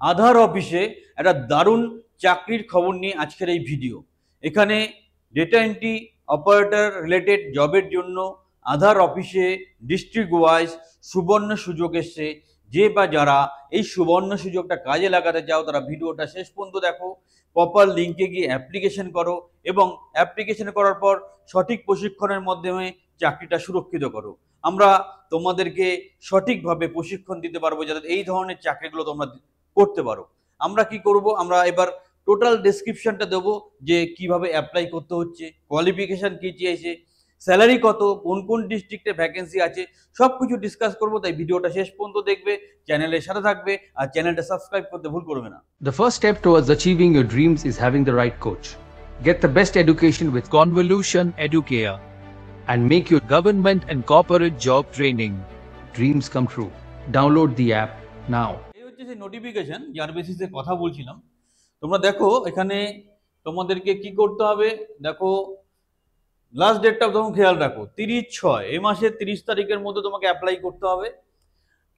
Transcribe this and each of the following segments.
আধার অফিসে একটা দারুণ চাকরির খবর নিয়ে আজকের এই ভিডিও। এখানে ডেটা এন্ট্রি অপারেটর রিলেটেড জবের জন্য আধার অফিসে ডিস্ট্রিক্ট ওয়াইজ সুবর্ণ সুযোগ এসছে। যে বা যারা এই সুবর্ণ সুযোগটা কাজে লাগাতে চাও তারা ভিডিওটা শেষ পর্যন্ত দেখো, প্রপার লিঙ্কে গিয়ে অ্যাপ্লিকেশন করো এবং অ্যাপ্লিকেশন করার পর সঠিক প্রশিক্ষণের মাধ্যমে চাকরিটা সুরক্ষিত করো। আমরা তোমাদেরকে সঠিকভাবে প্রশিক্ষণ দিতে পারবো যাতে এই ধরনের চাকরিগুলো তোমরা করতে পারো। আমরা কি করব, আমরা এবার টোটাল ডেসক্রিপশনটা দেবো যে কিভাবে অ্যাপ্লাই করতে হচ্ছে, কোয়ালিফিকেশন কি চেয়েছে, স্যালারি কত, কোন কোন ডিস্ট্রিক্টে ভ্যাকেন্সি আছে, সব কিছু ডিসকাস করবো। তাই ভিডিওটা শেষ পর্যন্ত দেখবে, চ্যানেলের সাথে থাকবে আর চ্যানেলটা সাবস্ক্রাইব করতে ভুল করবে না। The first step towards achieving your dreams is having the right coach. Get the best education with Convolution Educare. and make your government and corporate job training dreams come true. Download the app now. এই হচ্ছে সেই notification যার বেসিসে কথা বলছিলাম। তোমরা দেখো এখানে তোমাদেরকে কি করতে হবে, দেখো লাস্ট ডেটটা তখন খেয়াল রাখো 30/6, এই মাসের 30 তারিখের মধ্যে তোমাকে অ্যাপ্লাই করতে হবে।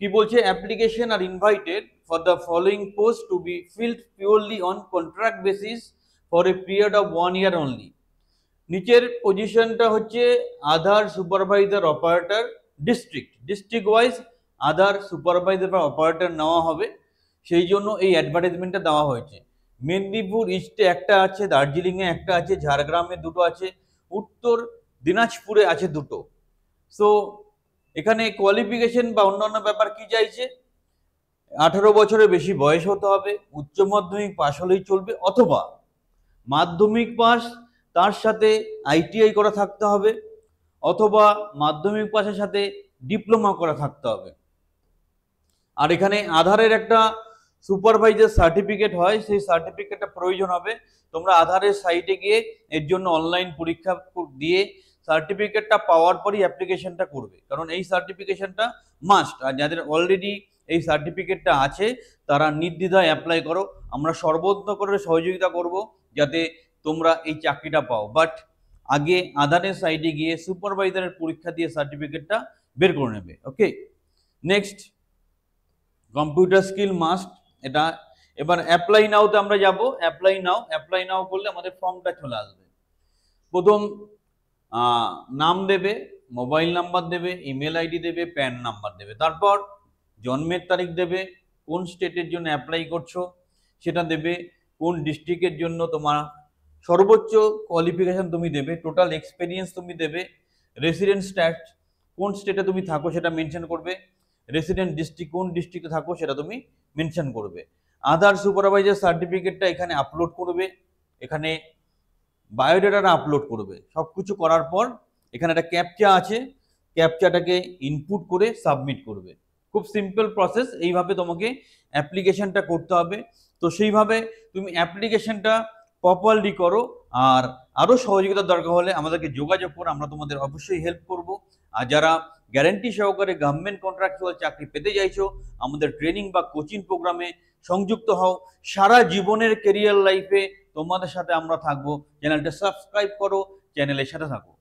কি বলছে, application are invited for the following post to be filled purely on contract basis for a period of 1 year only. নিচের পজিশনটা হচ্ছে Aadhaar supervisor operator district wise Aadhaar supervisor বা অপারেটর নেওয়া হবে, সেই জন্য এই অ্যাডভার্টাইজমেন্টটা দেওয়া হয়েছে। মেদিনীপুর ইস্টে একটা আছে, দার্জিলিংয়ে একটা আছে, ঝাড়গ্রামে দুটো আছে, উত্তর দিনাজপুরে আছে দুটো। সো এখানে কোয়ালিফিকেশন বা অন্যান্য ব্যাপার কি চাইছে, 18 বছরের বেশি বয়স হতে হবে, উচ্চ মাধ্যমিক পাশ হলেই চলবে, অথবা মাধ্যমিক পাস তার সাথে আইটিআই করা থাকতে হবে, অথবা মাধ্যমিক পাসের সাথে ডিপ্লোমা করা থাকতে হবে। আর এখানে আধারের একটা সুপারভাইজার সার্টিফিকেট হয়, সেই সার্টিফিকেটটা প্রয়োজন হবে। তোমরা আধারের সাইটে গিয়ে এর জন্য অনলাইন পরীক্ষা দিয়ে সার্টিফিকেটটা পাওয়ার পরই অ্যাপ্লিকেশনটা করবে, কারণ এই সার্টিফিকেশনটা মাস্ট। আর যাদের অলরেডি এই সার্টিফিকেটটা আছে তারা নির্দ্বিধায় অ্যাপ্লাই করো, আমরা সর্বোত্তম করে সহযোগিতা করব যাতে তোমরা এই চাকরিটা পাও। বাট আগে আধারের সাইটে গিয়ে সুপারভাইজারের পরীক্ষা দিয়ে সার্টিফিকেটটা বের করে নেবে। ওকে, নেক্সট কম্পিউটার স্কিল মাস্ট। এটা এবার অ্যাপ্লাই নাওতে আমরা যাব। অ্যাপ্লাই নাও করলে আমাদের ফর্মটা চলে আসবে। প্রথম নাম দেবে, মোবাইল নাম্বার দেবে, ইমেল আইডি দেবে, প্যান নাম্বার দেবে, তারপর জন্মের তারিখ দেবে, কোন স্টেটের জন্য অ্যাপ্লাই করছো সেটা দেবে, কোন ডিস্ট্রিক্টের জন্য তোমার সর্বোচ্চ কোয়ালিফিকেশন তুমি দেবে, টোটাল এক্সপিরিয়েন্স তুমি দেবে, রেসিডেন্ট স্ট্যাট কোন স্টেটে তুমি থাকো সেটা মেনশন করবে, রেসিডেন্ট ডিস্ট্রিক্ট কোন ডিস্ট্রিক্টে থাকো সেটা তুমি মেনশন করবে। আধার সুপারভাইজার সার্টিফিকেটটা এখানে আপলোড করবে, এখানে বায়োডাটাটা আপলোড করবে। সব কিছু করার পর এখানে একটা ক্যাপচা আছে, ক্যাপচাটাকে ইনপুট করে সাবমিট করবে। খুব সিম্পল প্রসেস, এইভাবে তোমাকে অ্যাপ্লিকেশনটা করতে হবে। তো সেইভাবে তুমি অ্যাপ্লিকেশনটা প্রপারলি করো। আর আরও সহযোগিতার দরকার হলে আমাদেরকে যোগাযোগ করো, আমরা তোমাদের অবশ্যই হেল্প করব। আর যারা গ্যারান্টি সহকারে গভর্নমেন্ট কন্ট্রাকচুয়াল চাকরি পেতে চাইছো, আমাদের ট্রেনিং বা কোচিং প্রোগ্রামে সংযুক্ত হও। সারা জীবনের কেরিয়ার লাইফে তোমাদের সাথে আমরা থাকবো। চ্যানেলটা সাবস্ক্রাইব করো, চ্যানেলের সাথে থাকো।